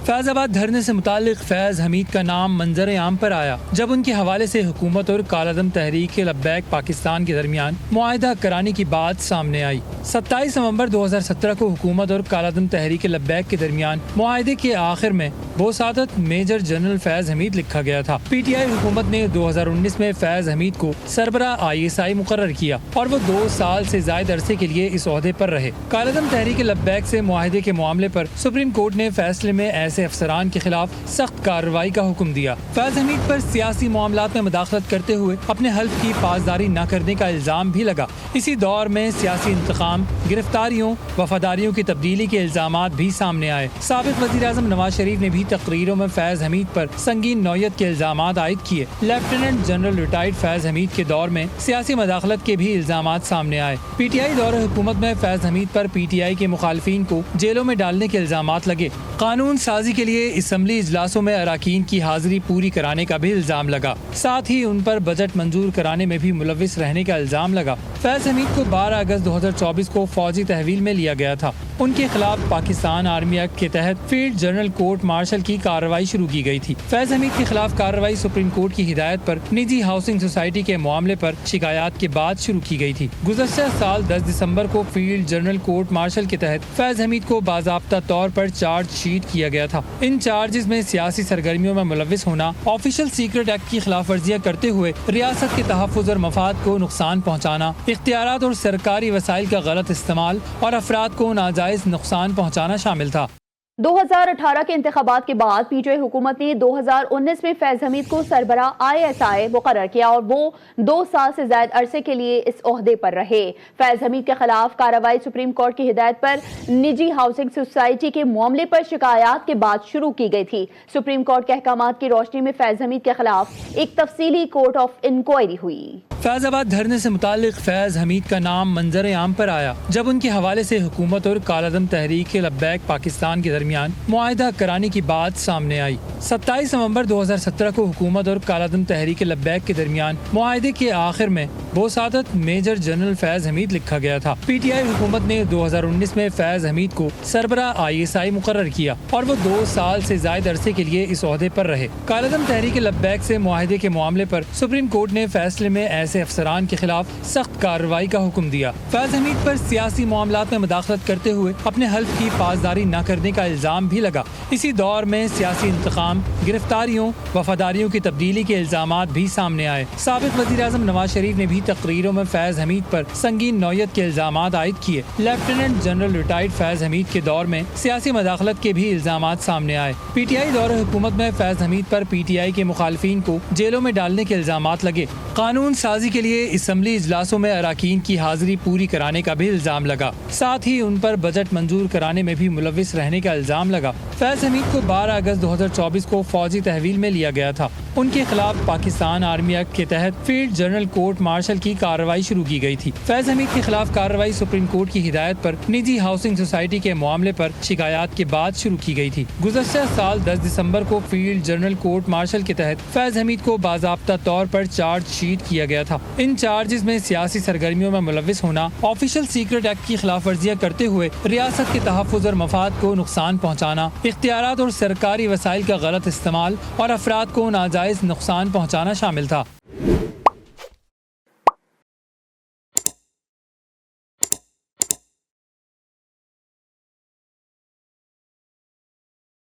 فیض آباد دھرنے سے متعلق فیض حمید کا نام منظر عام پر آیا جب ان کے حوالے سے حکومت اور کالعدم تحریک لبیک پاکستان کے درمیان معاہدہ کرانے کی بات سامنے آئی۔ 27 نومبر 2017 کو حکومت اور کالعدم تحریک لبیک کے درمیان معاہدے کے آخر میں بوسعادت میجر جنرل فیض حمید لکھا گیا تھا۔ پی ٹی آئی حکومت نے 2019 میں فیض حمید کو سربراہ ISI مقرر کیا اور وہ 2 سال سے زائد عرصے کے لیے اس عہدے پر رہے۔ کالعدم تحریک لبیک سے معاہدے کے معاملے پر سپریم کورٹ نے فیصلے میں ایسے افسران کے خلاف سخت کارروائی کا حکم دیا۔ فیض حمید پر سیاسی معاملات میں مداخلت کرتے ہوئے اپنے حلف کی پاسداری نہ کرنے کا الزام بھی لگا۔ اسی دور میں سیاسی انتقام، گرفتاریوں، وفاداریوں کی تبدیلی کے الزامات بھی سامنے آئے۔ سابق وزیر اعظم نواز شریف نے بھی تقریروں میں فیض حمید پر سنگین نوعیت کے الزامات عائد کیے۔ لیفٹیننٹ جنرل ریٹائرڈ فیض حمید کے دور میں سیاسی مداخلت کے بھی الزامات سامنے آئے۔ پی ٹی آئی دور حکومت میں فیض حمید پر پی ٹی آئی کے مخالفین کو جیلوں میں ڈالنے کے الزامات لگے۔ قانون سازی کے لیے اسمبلی اجلاسوں میں اراکین کی حاضری پوری کرانے کا بھی الزام لگا، ساتھ ہی ان پر بجٹ منظور کرانے میں بھی ملوث رہنے کا الزام لگا۔ فیض حمید کو 12 اگست 2024 کو فوجی تحویل میں لیا گیا تھا۔ ان کے خلاف پاکستان آرمی ایکٹ کے تحت فیلڈ جنرل کورٹ مارشل کی کارروائی شروع کی گئی تھی۔ فیض حمید کے خلاف کارروائی سپریم کورٹ کی ہدایت پر نجی ہاؤسنگ سوسائٹی کے معاملے پر شکایات کے بعد شروع کی گئی تھی۔ گزشتہ سال 10 دسمبر کو field general court marshal K تحت فیض حمید کو باضابطہ طور پر چارج شیٹ کیا گیا تھا۔ ان چارجز میں سیاسی سرگرمیوں میں ملوث ہونا، آفیشل سیکرٹ ایکٹ کی خلاف ورزیاں کرتے ہوئے ریاست کے تحفظ اور مفاد کو نقصان پہنچانا، اختیارات اور سرکاری وسائل کا غلط استعمال اور افراد کو ناجائز نقصان پہنچانا شامل تھا۔ 2018 کے انتخابات کے بعد پی ٹی آئی حکومت نے 2019 میں فیض حمید کو سربراہ ISI مقرر کیا اور وہ 2 سال سے زائد عرصے کے لیے اس عہدے پر رہے۔ فیض حمید کے خلاف کارروائی سپریم کورٹ کی ہدایت پر نجی ہاؤسنگ سوسائٹی کے معاملے پر شکایات کے بعد شروع کی گئی تھی۔ سپریم کورٹ کے احکامات کی روشنی میں فیض حمید کے خلاف ایک تفصیلی کورٹ آف انکوائری ہوئی۔ فیض آباد دھرنے سے متعلق فیض حمید کا نام منظر عام پر آیا جب ان کے حوالے سے حکومت اور کالعدم تحریک لبیک پاکستان کے درمیان معاہدہ کرانے کی بات سامنے آئی۔ 27 نومبر 2017 کو حکومت اور کالعدم تحریک لبیک کے درمیان معاہدے کے آخر میں بوسعادت میجر جنرل فیض حمید لکھا گیا تھا۔ پی ٹی آئی حکومت نے 2019 میں فیض حمید کو سربراہ ISI مقرر کیا اور وہ 2 سال سے زائد عرصے کے لیے اس عہدے پر رہے۔ کالعدم تحریک لبیک سے معاہدے کے معاملے پر سپریم کورٹ نے فیصلے میں ایسے افسران کے خلاف سخت کارروائی کا حکم دیا۔ فیض حمید پر سیاسی معاملات میں مداخلت کرتے ہوئے اپنے حلف کی پاسداری نہ کرنے کا الزام بھی لگا۔ اسی دور میں سیاسی انتقام، گرفتاریوں، وفاداریوں کی تبدیلی کے الزامات بھی سامنے آئے۔ سابق وزیر اعظم نواز شریف نے بھی تقریروں میں فیض حمید پر سنگین نوعیت کے الزامات عائد کیے۔ لیفٹیننٹ جنرل ریٹائرڈ فیض حمید کے دور میں سیاسی مداخلت کے بھی الزامات سامنے آئے۔ پی ٹی آئی دور حکومت میں فیض حمید پر پی ٹی آئی کے مخالفین کو جیلوں میں ڈالنے کے الزامات لگے۔ قانون سازی کے لیے اسمبلی اجلاسوں میں اراکین کی حاضری پوری کرانے کا بھی الزام لگا، ساتھ ہی ان پر بجٹ منظور کرانے میں بھی ملوث رہنے کا الزام لگا۔ فیض حمید کو 12 اگست 2024 کو فوجی تحویل میں لیا گیا تھا۔ ان کے خلاف پاکستان آرمی ایکٹ کے تحت فیلڈ جنرل کورٹ مارشل کی کارروائی شروع کی گئی تھی۔ فیض حمید کے خلاف کارروائی سپریم کورٹ کی ہدایت پر نجی ہاؤسنگ سوسائٹی کے معاملے پر شکایات کے بعد شروع کی گئی تھی۔ گزشتہ سال 10 دسمبر کو field general court marshal K تحت فیض حمید کو باضابطہ طور پر چارج شیٹ کیا گیا تھا۔ ان چارجز میں سیاسی سرگرمیوں میں ملوث ہونا، آفیشل سیکرٹ ایکٹ کی خلاف ورزیاں کرتے ہوئے ریاست کے تحفظ اور مفاد کو نقصان پہنچانا، اختیارات اور سرکاری وسائل کا غلط استعمال اور افراد کو ناجائز نقصان پہنچانا شامل تھا۔